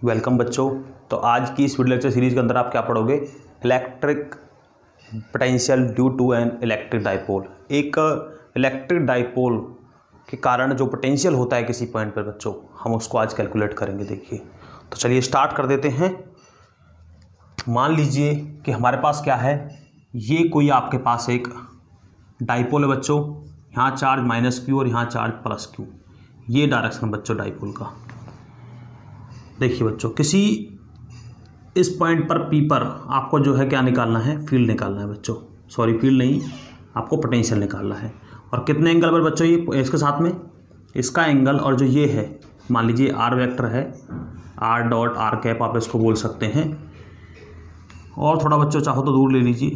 Welcome बच्चों। तो आज की इस वीडियो लेक्चर सीरीज़ के अंदर आप क्या पढ़ोगे? Electric potential due to an electric dipole. एक इलेक्ट्रिक डाइपोल के कारण जो पोटेंशियल होता है किसी पॉइंट पर बच्चों, हम उसको आज कैलकुलेट करेंगे। देखिए, तो चलिए स्टार्ट कर देते हैं। मान लीजिए कि हमारे पास क्या है, ये कोई आपके पास एक डाइपोल है बच्चों। यहाँ चार्ज माइनस क्यू और यहाँ चार्ज प्लस क्यू, ये डायरेक्शन बच्चों डाइपोल का। देखिए बच्चों, किसी इस पॉइंट पर पी पर आपको जो है क्या निकालना है, फील्ड निकालना है बच्चों। सॉरी, फील्ड नहीं, आपको पोटेंशियल निकालना है। और कितने एंगल पर बच्चों? ये इसके साथ में इसका एंगल और जो ये है, मान लीजिए आर वेक्टर है, आर डॉट आर कैप आप इसको बोल सकते हैं। और थोड़ा बच्चों चाहो तो दूर ले लीजिए,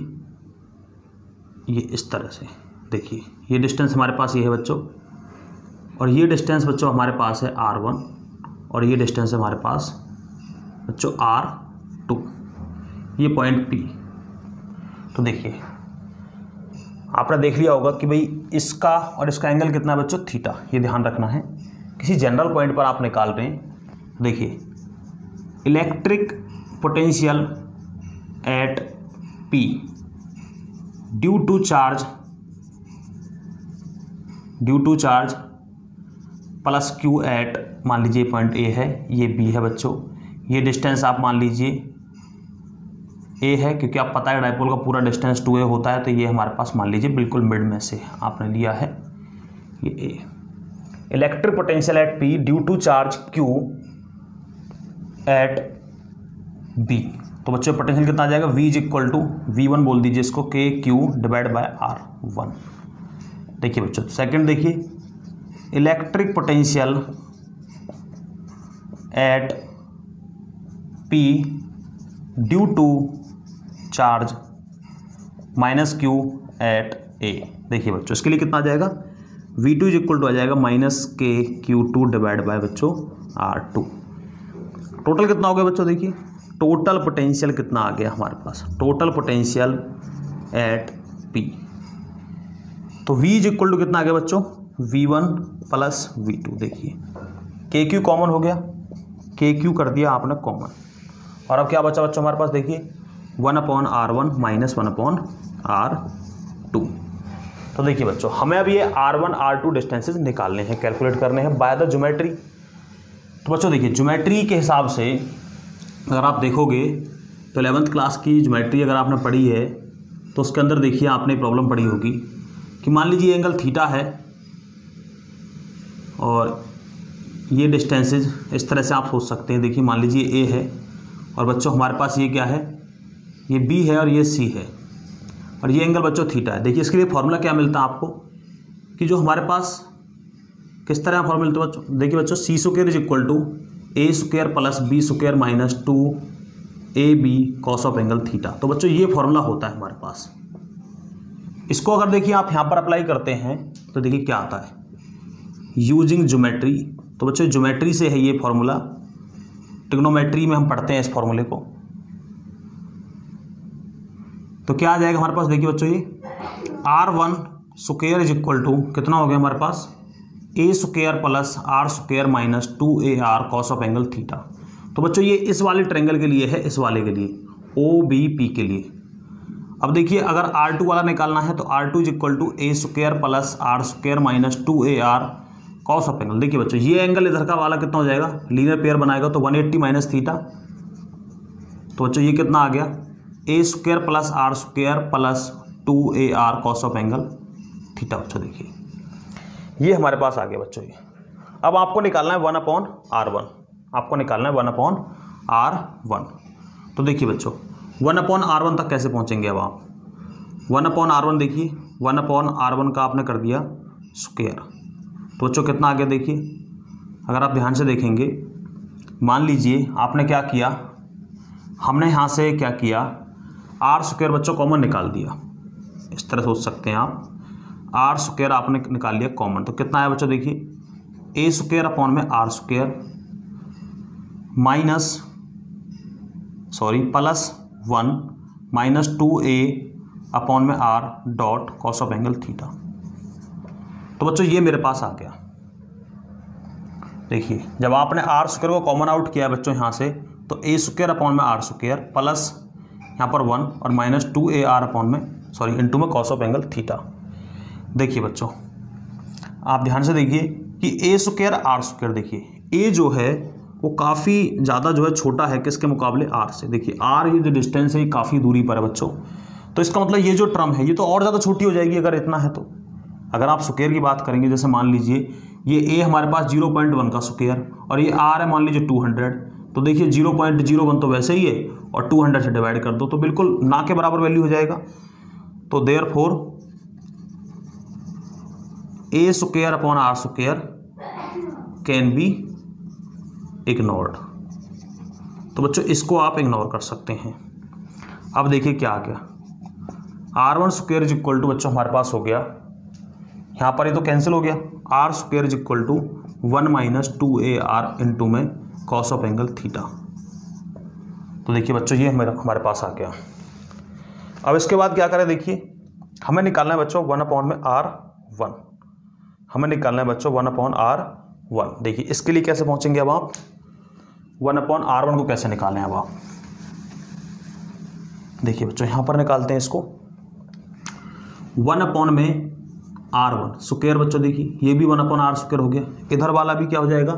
ये इस तरह से। देखिए, ये डिस्टेंस हमारे पास ये है बच्चों, और ये डिस्टेंस बच्चों हमारे पास है R1, और ये डिस्टेंस है हमारे पास बच्चों R2, ये पॉइंट P। तो देखिए, आपने देख लिया होगा कि भाई इसका और इसका एंगल कितना है बच्चों? थीटा। ये ध्यान रखना है, किसी जनरल पॉइंट पर आप निकाल रहे हैं। देखिए, electric potential at P due to charge plus q at, मान लीजिए पॉइंट ए है, ये बी है बच्चों। ये डिस्टेंस आप मान लीजिए ए है, क्योंकि आप पता है डाइपोल का पूरा डिस्टेंस 2a होता है। तो ये हमारे पास मान लीजिए बिल्कुल मिड में से आपने लिया है ये A. Electric potential at P due to charge Q at B. तो बच्चों पोटेंशियल कितना आ जाएगा? V is equal to V1 बोल दीजिए इसको, के क्यू डिवाइड बाय R1। देखिए बच्चों, सेकंड देखिए, electric potential at P due to charge minus q at A। देखिए बच्चों, इसके लिए कितना आ जाएगा? V2 इज इक्वल टू आ जाएगा माइनस के Q2 डिवाइड बाय बच्चों R2। टोटल कितना हो गया बच्चों? देखिए, टोटल पोटेंशियल कितना आ गया हमारे पास? टोटल पोटेंशियल एट P, तो V इज इक्वल टू कितना आ गया बच्चों? V1 plus V2। देखिए, के क्यू कॉमन हो गया, के क्यू कर दिया आपने कॉमन। और अब क्या बचा बच्चों हमारे पास? देखिए, 1/R1 माइनस 1/R2। तो देखिए बच्चों, हमें अब ये R1 R2 डिस्टेंसेस निकालने हैं, कैलकुलेट करने हैं बाय द ज्योमेट्री। तो बच्चों देखिए, ज्योमेट्री के हिसाब से अगर आप देखोगे तो 11th क्लास की ज्योमेट्री अगर आपने पढ़ी है तो उसके अंदर देखिए आपने प्रॉब्लम पढ़ी होगी कि मान लीजिए एंगल थीटा है और ये डिस्टेंसेज इस तरह से आप सोच सकते हैं। देखिए, मान लीजिए A है और बच्चों हमारे पास ये क्या है? ये B है और ये C है, और ये एंगल बच्चों थीटा है। देखिए, इसके लिए फॉर्मूला क्या मिलता है आपको कि जो हमारे पास किस तरह फॉर्मूला मिलता है बच्चों? देखिए बच्चों, C square is equal to A square plus B square minus 2AB cos of angle theta. तो बच्चों ये फॉर्मूला होता है हमारे पास। इसको अगर देखिए आप यहाँ पर अप्लाई करते हैं तो देखिए क्या आता है, यूजिंग ज्योमेट्री। तो बच्चों ज्योमेट्री से है ये फॉर्मूला, ट्रिग्नोमेट्री में हम पढ़ते हैं इस फॉर्मूले को। तो क्या आ जाएगा हमारे पास? देखिए बच्चों, ये R1 square is equal to कितना हो गया हमारे पास? A square plus R square minus 2AR cos of angle theta. तो बच्चों ये इस वाले ट्रायंगल के लिए है, इस वाले के लिए OBP के लिए। अब देखिए, अगर R2 वाला निकालना है तो R2 is equal to A square plus R square minus 2AR cos of angle. देखिए बच्चों, ये एंगल इधर का वाला कितना हो जाएगा? लीनियर पेयर बनाएगा तो 180 माइनस थीटा। तो बच्चों ये कितना आ गया? A square plus R square plus 2AR cos of angle theta. बच्चों देखिए, ये हमारे पास आ गया बच्चों ये। अब आपको निकालना है 1/R1, आपको निकालना है 1/R1। तो देखिए बच्चों, 1/R1 तक कैसे पहुंचेंगे? अब आप 1/R1 देखिए, 1/R1 का आपने कर दिया स्क्वायर। तो बच्चों कितना आ गया? देखिए, अगर आप ध्यान से देखेंगे, मान लीजिए आपने क्या किया, हमने यहाँ से क्या किया, R स्क्वायर बच्चों कॉमन निकाल दिया। इस तरह सोच सकते हैं आप, R स्क्वायर आपने निकाल लिया कॉमन। तो कितना आया बच्चों? देखिए, A स्क्वायर अपॉन में R square minus plus 1 minus 2A upon में R dot cos of angle theta. तो बच्चों ये मेरे पास आ गया। देखिए जब आपने आर स्क्वायर को कॉमन आउट किया है बच्चों यहाँ से, तो ए स्क्वायर अपॉन में आर स्क्वायर प्लस यहाँ पर 1 और माइनस 2 AR अपॉन में इंटू में कॉस ऑफ एंगल थीटा। देखिए बच्चों आप ध्यान से देखिए कि ए स्क्वायर आर स्क्वायर, देखिए ए जो है वो काफ़ी ज़्यादा जो है छोटा है किसके मुकाबले, आर से। देखिए आर ये जो डिस्टेंस है ये काफ़ी दूरी पर है बच्चों, तो इसका मतलब ये जो टर्म है ये तो और ज़्यादा छोटी हो जाएगी अगर इतना है तो। अगर आप स्क्वायर की बात करेंगे, जैसे मान लीजिए ये ए हमारे पास 0.1 का स्क्वायर और ये आर है मान लीजिए 200, तो देखिए 0.01 तो वैसे ही है और 200 से डिवाइड कर दो तो बिल्कुल ना के बराबर वैल्यू हो जाएगा। तो therefore a square upon r square can be ignored. तो बच्चों इसको आप इग्नोर कर सकते हैं। अब देखिए क्या आ गया, R1 square is equal to बच्चों हमारे पास हो गया, यहाँ पर ये तो कैंसिल हो गया, are square is equal to 1 minus 2AR into में कॉस ऑफ एंगल थीटा। तो देखिए बच्चों ये हमारे पास आ गया। अब इसके बाद क्या करें, देखिए हमें निकालना है बच्चों 1 अपॉन में R1, हमें निकालना है बच्चों 1 अपॉन R1। देखिए इसके लिए कैसे पहुंचेंगे अब आप, 1 अपॉन R1 को कैसे निकालें अब आप, देखिए बच्चों यहाँ पर निकालते हैं इसको 1 अपॉन में R1 स्क्वायर। बच्चों देखिए ये भी 1 अपॉन R स्क्वायर हो गया, इधर वाला भी क्या हो जाएगा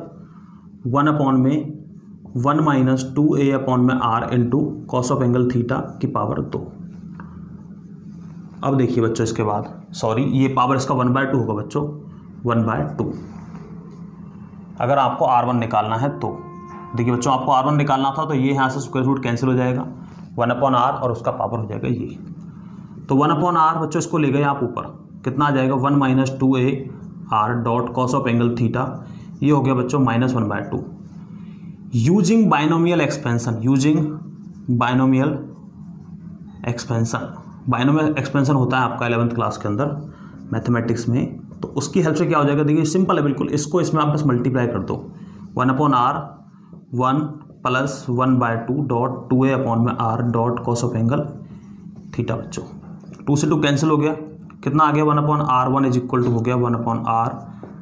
1 अपॉन में 1 माइनस 2A अपॉन में R into cos of angle theta की पावर 2। अब देखिए बच्चों इसके बाद सॉरी ये पावर इसका 1/2 होगा बच्चों, 1/2। अगर आपको R1 निकालना है तो देखिए बच्चों आपको R1 निकालना था तो ये यहाँ से स्क्वायर रूट कैंसिल हो जाएगा, 1 अपॉन R और उसका पावर हो जाएगा ये। तो 1 अपॉन R बच्चों इसको ले गए आप ऊपर, कितना आ जाएगा 1 minus 2AR dot cos of angle theta, ये हो गया बच्चों minus 1/2। Using binomial expansion, using binomial expansion, binomial expansion होता है आपका 11th क्लास के अंदर मैथमेटिक्स में, तो उसकी हेल्प से क्या हो जाएगा, देखिए सिंपल है बिल्कुल, इसको इसमें आप बस मल्टीप्लाई कर दो, 1 upon R 1 plus 1/2 dot 2A upon में R dot cos of angle theta. बच्चों 2 से 2 कैंसिल हो गया, कितना आ गया 1 upon R1 is equal to हो गया 1 upon R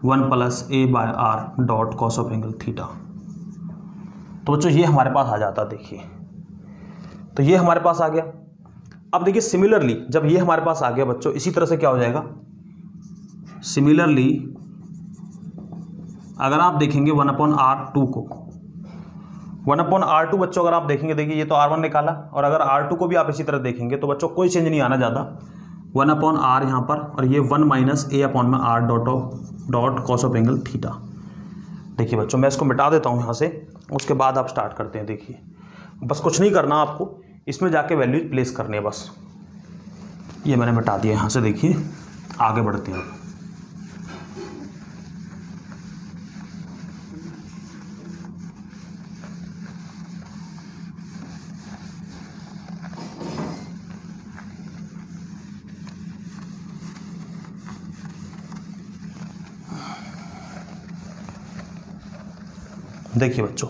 1 plus A/R dot cos of angle theta. तो बच्चों ये हमारे पास आ जाता, देखिए तो ये हमारे पास आ गया। अब देखिए सिमिलरली जब ये हमारे पास आ गया बच्चों, इसी तरह से क्या हो जाएगा, सिमिलरली अगर आप देखेंगे 1 अपॉन R2 को, 1 अपॉन R2 बच्चों अगर आप देखेंगे, देखिए ये तो R1 निकाला और अगर R2 को भी आप इसी तरह देखेंगे तो बच्चों कोई चेंज नहीं आना ज़्यादा, 1 अपॉन R यहाँ पर और ये 1 माइनस A अपॉन में R dot cos of angle theta. देखिए बच्चों मैं इसको मिटा देता हूँ यहाँ से, उसके बाद आप स्टार्ट करते हैं। देखिए बस कुछ नहीं करना आपको, इसमें जाके वैल्यूज प्लेस करनी है बस। ये मैंने मिटा दिया यहाँ से, देखिए आगे बढ़ते हैं। देखिए बच्चों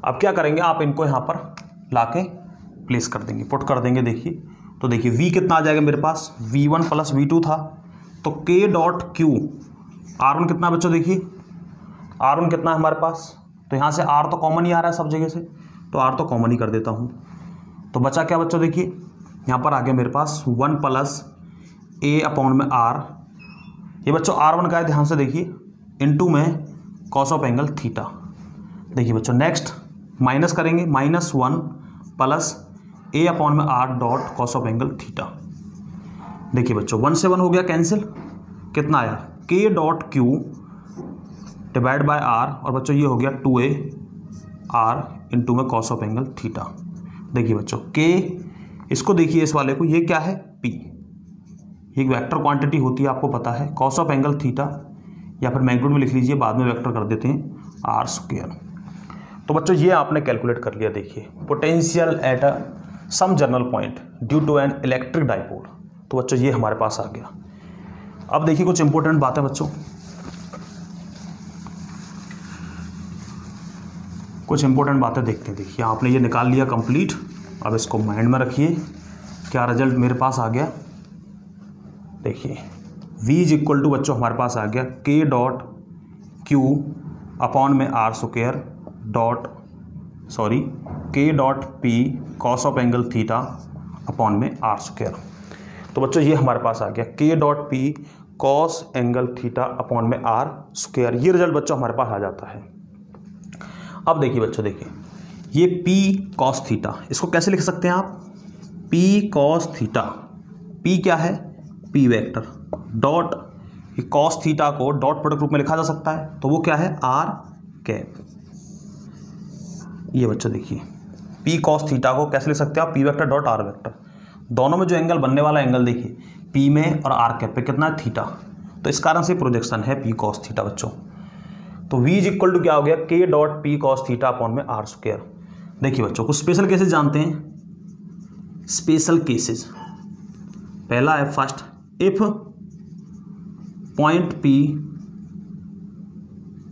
अब क्या करेंगे, आप इनको यहाँ पर लाके प्लेस कर देंगे, पुट कर देंगे। देखिए तो देखिए v कितना आ जाएगा मेरे पास, v1 प्लस v2 था, तो k डॉट क्यू, r1 कितना है बच्चों, देखिए r1 कितना है हमारे पास, तो यहाँ से r तो कॉमन ही आ रहा है सब जगह से, तो r तो कॉमन ही कर देता हूँ। तो बचा क्या बच्चों, देखिए यहाँ पर आ गया मेरे पास 1 प्लस a अपॉन में r, ये बच्चों r1 का है, ध्यान से देखिए, इंटू में कॉस ऑफ एंगल थीटा। देखिए बच्चों नेक्स्ट माइनस करेंगे, -1 प्लस A अपॉन में R dot cos of angle theta. देखिए बच्चों 1 से 1 हो गया कैंसिल, कितना आया K dot Q divide by R और बच्चों ये हो गया 2AR इंटू में कॉस ऑफ एंगल थीटा। देखिए बच्चों K, इसको देखिए इस वाले को, ये क्या है P, एक वेक्टर क्वांटिटी होती है आपको पता है, कॉस ऑफ एंगल थीटा या फिर मैग्नीट्यूड में लिख लीजिए, बाद में वेक्टर कर देते हैं R स्क्वायर। तो बच्चों ये आपने कैलकुलेट कर लिया। देखिए potential at a some general point due to an electric dipole, तो बच्चों ये हमारे पास आ गया। अब देखिए कुछ इंपॉर्टेंट बात है बच्चों, कुछ इंपॉर्टेंट बातें देखते हैं। देखिए आपने ये निकाल लिया कंप्लीट, अब इसको माइंड में रखिए, क्या रिजल्ट मेरे पास आ गया। देखिए v इज इक्वल टू बच्चों हमारे पास आ गया k डॉट क्यू अपॉन में आर स्क्वायर डॉट के dot P cos of angle theta upon में आर स्क्वायर। तो बच्चों ये हमारे पास आ गया के dot P cos angle theta upon में आर स्क्वायर। ये रिजल्ट बच्चों हमारे पास आ जाता है। अब देखिए बच्चों, देखिए ये पी कॉस थीटा, इसको कैसे लिख सकते हैं आप? पी कॉस थीटा, पी क्या है? P vector dot cos theta co dot product रूप में लिखा जा सकता है, तो वो क्या है? R cap. ये बच्चों देखिए पी कॉस थीटा को कैसे लिख सकते हैं आप? P vector dot are vector. दोनों में जो एंगल बनने वाला एंगल देखिए पी में और आर कैप पे कितना है? थीटा। तो इस कारण से प्रोजेक्शन है पी कॉस थीटा बच्चों। तो v इज इक्वल टू क्या हो गया? के dot P cos theta upon में आर स्क्वायर। देखिए बच्चों कुछ स्पेशल केसेस जानते हैं। स्पेशल केसेस, पहला है first, if point P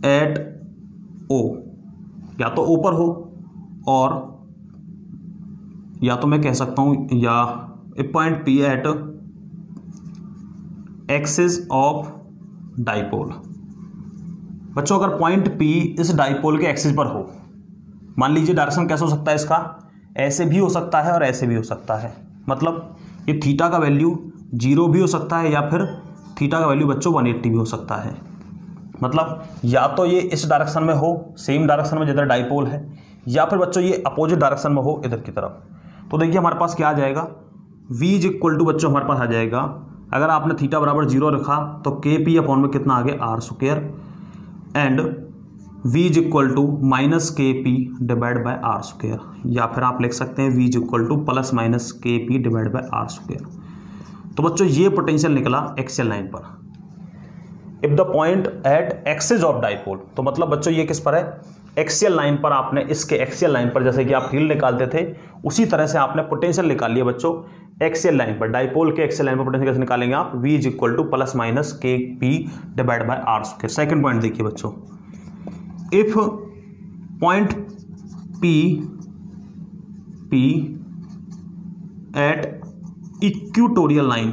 at O या तो O पर हो और या तो मैं कह सकता हूं या if point P at axis of dipole. बच्चों अगर पॉइंट P इस डाइपोल के एक्सिस पर हो, मान लीजिए डायरेक्शन कैसे हो सकता है इसका? ऐसे भी हो सकता है और ऐसे भी हो सकता है। मतलब ये थीटा का वैल्यू 0 भी हो सकता है या फिर थीटा का वैल्यू बच्चों 180 भी हो सकता है। मतलब या तो ये इस डायरेक्शन में हो, सेम डायरेक्शन में जिधर डाइपोल है, या फिर बच्चों ये अपोजिट डायरेक्शन में हो इधर की तरफ। तो देखिए हमारे पास क्या आ जाएगा? v इज इक्वल टू बच्चों हमारे पास आ जाएगा, अगर आपने थीटा बराबर 0 रखा तो के पी अपॉन में कितना आ गया? Are square and v is equal to minus K P divide by R square, या फिर आप लिख सकते हैं v is equal to plus minus K P divide by R square. तो बच्चों ये पोटेंशियल निकला एक्सियल लाइन पर। If the point at axis of dipole, तो मतलब बच्चों ये किस पर है? एक्सियल लाइन पर। आपने इसके एक्सियल लाइन पर जैसे कि आप फील्ड निकालते थे उसी तरह से आपने पोटेंशियल निकाल लिया बच्चों एक्सियल लाइन पर। डाइपोल के एक्सियल लाइन पर पोटेंशियल कैसे निकालेंगे आप? v is equal to plus minus K P divide by R square. Second point देखिए बच्चों, if point P at equatorial line,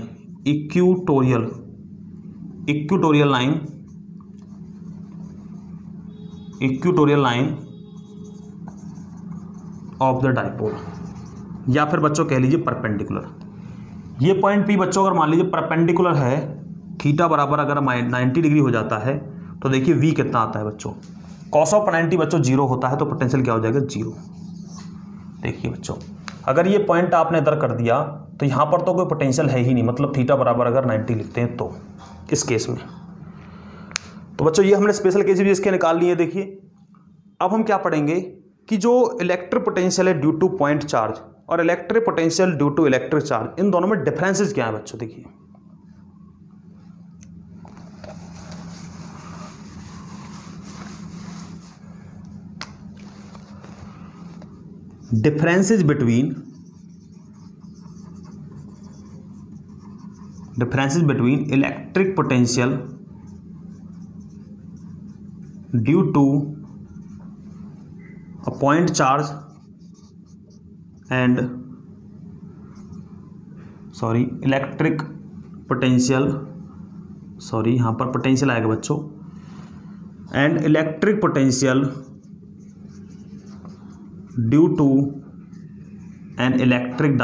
equatorial line of the dipole, या फिर बच्चों कह लीजिए परपेंडिकुलर। ये पॉइंट P बच्चों अगर मान लीजिए परपेंडिकुलर है, थीटा बराबर अगर 90 डिग्री हो जाता है, तो देखिए v कितना आता है बच्चों? कॉस ऑफ 90 बच्चों 0 होता है, तो पोटेंशियल क्या हो जाएगा? 0। देखिए बच्चों अगर ये पॉइंट आपने इधर कर दिया तो यहाँ पर तो कोई पोटेंशियल है ही नहीं, मतलब थीटा बराबर अगर 90 लिखते हैं तो इस केस में। तो बच्चों ये हमने स्पेशल केस भी इसके निकाल लिए। देखिए अब हम क्या पढ़ेंगे कि जो इलेक्ट्रिक पोटेंशियल है ड्यू टू पॉइंट चार्ज और electric potential due to electric charge, इन दोनों में डिफरेंसेस क्या है बच्चों? देखिए differences between electric potential due to a point charge and electric potential, यहाँ पर पोटेंशियल आएगा बच्चों, and electric potential due to an electric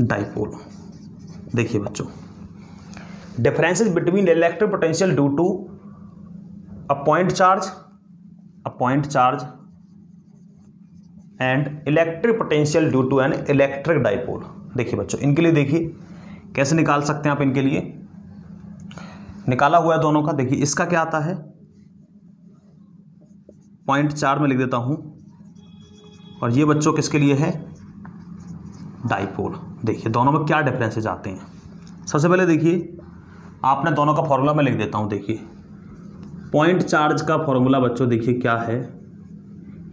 dipole. देखिए बच्चों differences between electric potential due to a point charge and electric potential due to an electric dipole. देखिए बच्चों इनके लिए देखिए कैसे निकाल सकते हैं आप। इनके लिए निकाला हुआ है दोनों का। देखिए इसका क्या आता है? पॉइंट 4 में लिख देता हूं, और ये बच्चों किसके लिए है? डाइपोल। देखिए दोनों में क्या डिफरेंसेस आते हैं। सबसे पहले देखिए आपने दोनों का फॉर्मूला मैं लिख देता हूं। देखिए पॉइंट चार्ज का फॉर्मूला बच्चों देखिए क्या है?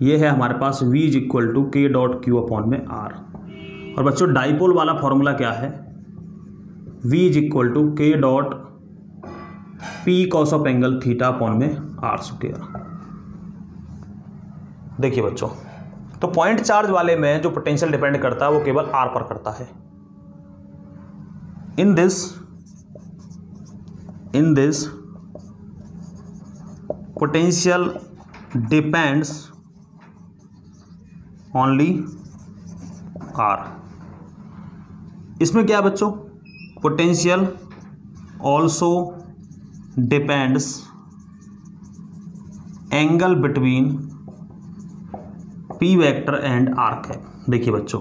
ये है हमारे पास v इज इक्वल टू के डॉट क्यू अपॉन में r। और बच्चों डाइपोल वाला फॉर्मूला क्या है? v इज इक्वल टू के dot P cos of angle theta upon में r स्क्वायर। देखिए बच्चों तो पॉइंट चार्ज वाले में जो पोटेंशियल डिपेंड करता है वो केवल r पर करता है। In this potential depends only r. इसमें क्या है बच्चों, potential also depends angle between p vector and r cap. देखिए बच्चों,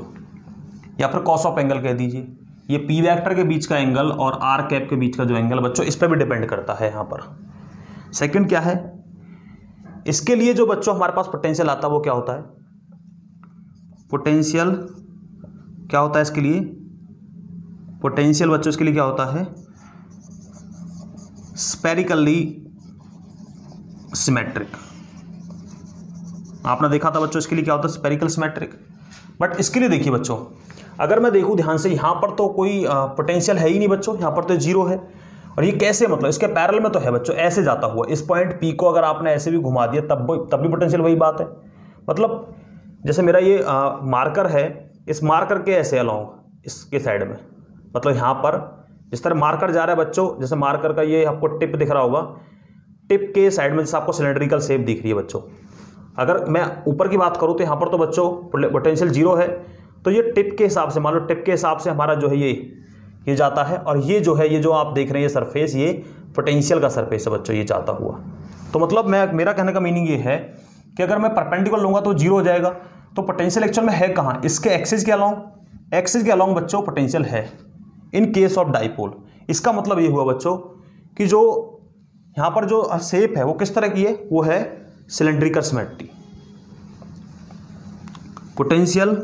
या फिर कॉस ऑफ एंगल कह दीजिए, ये पी वेक्टर के बीच का एंगल और आर कैप के बीच का जो एंगल बच्चों, इस पर भी डिपेंड करता है यहाँ पर। सेकंड क्या है, इसके लिए जो बच्चों हमारे पास पोटेंशियल आता है वो क्या होता है, पोटेंशियल क्या होता है इसके लिए, पोटेंशियल बच्चों इसके लिए क्या होता है, स्फेरिकली सिमेट्रिक। आपने देखा था बच्चों इसके लिए क्या होता है, स्फेरिकल सिमेट्रिक। बट इसके लिए देखिए बच्चों, अगर मैं देखूं ध्यान से, यहाँ पर तो कोई पोटेंशियल है ही नहीं बच्चों, यहाँ पर तो जीरो है। और ये कैसे, मतलब इसके पैरेलल में तो है बच्चों, ऐसे जाता हुआ इस पॉइंट पी को अगर आपने ऐसे भी घुमा दिया तब भी पोटेंशियल वही बात है। मतलब जैसे मेरा ये मार्कर है, इस मार्कर के ऐसे अलॉन्ग इसके साइड में, मतलब यहाँ पर जिस तरह मार्कर जा रहा है बच्चों, जैसे मार्कर का ये आपको टिप दिख रहा होगा, टिप के साइड में जैसे आपको सिलेंड्रिकल शेप दिख रही है बच्चों। अगर मैं ऊपर की बात करूँ तो यहाँ पर तो बच्चों पोटेंशियल जीरो है, तो ये टिप के हिसाब से, मान लो टिप के हिसाब से हमारा जो है ये जाता है। और ये जो है, ये जो आप देख रहे हैं ये सरफेस, ये पोटेंशियल का सरफेस है बच्चों, ये जाता हुआ। तो मतलब मेरा कहने का मीनिंग ये है कि अगर मैं परपेंडिकुलर लूँगा तो जीरो हो जाएगा। तो पोटेंशियल एक्चुअल में है कहाँ, इसके एक्सिस के अलॉन्ग, एक्सिस के अलॉन्ग बच्चों पोटेंशियल है इन केस ऑफ डाइपोल। इसका मतलब ये हुआ बच्चों कि जो यहाँ पर जो शेप है वो किस तरह की है, वो है सिलेंड्रिकल सिमेट्री। पोटेंशियल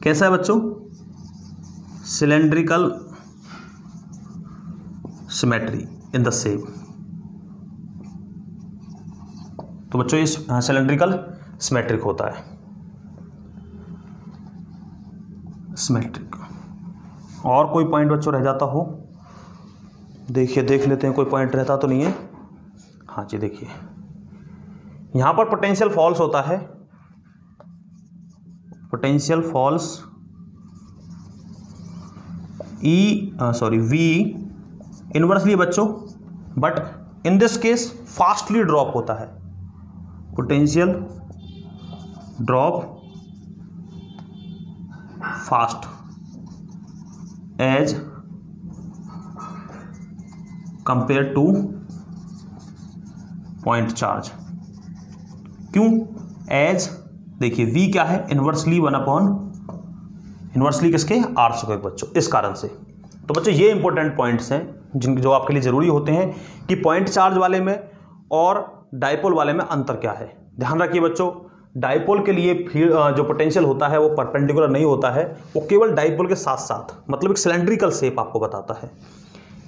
कैसा है बच्चों, cylindrical symmetry in the shape. तो बच्चों ये सिलेंड्रिकल सिमेट्रिक होता है, सिमेट्रिक। और कोई पॉइंट बच्चों रह जाता हो, देखिए देख लेते हैं, कोई पॉइंट रहता तो नहीं है। हाँ जी, देखिए यहाँ पर पोटेंशियल फॉल्स होता है, पोटेंशियल फॉल्स वी इनवर्सली बच्चों, but in this case fastly drop होता है, potential drop fast as compare to point charge. क्यों एज, देखिए v क्या है, इनवर्सली 1/, इनवर्सली किसके, आर स्क्वायर बच्चों, इस कारण से। तो बच्चों ये इंपॉर्टेंट पॉइंट्स हैं जो आपके लिए जरूरी होते हैं कि पॉइंट चार्ज वाले में और डाइपोल वाले में अंतर क्या है। ध्यान रखिए बच्चों, डाइपोल के लिए जो पोटेंशियल होता है वो परपेंडिकुलर नहीं होता है, वो केवल डाइपोल के साथ साथ, मतलब एक सिलेंड्रिकल शेप आपको बताता है।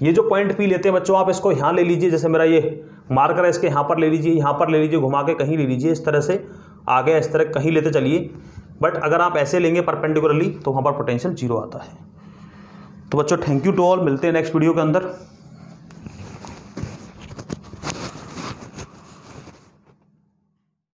ये जो पॉइंट पी लेते हैं बच्चों, आप इसको यहाँ ले लीजिए, जैसे मेरा ये मार्कर है, इसके यहाँ पर ले लीजिए, यहाँ पर ले लीजिए, घुमा के कहीं ले लीजिए, इस तरह से आगे इस तरह कहीं लेते चलिए। बट अगर आप ऐसे लेंगे परपेंडिकुलरली तो वहाँ पर पोटेंशियल जीरो आता है। तो बच्चों थैंक यू टू ऑल, मिलते हैं नेक्स्ट वीडियो के अंदर।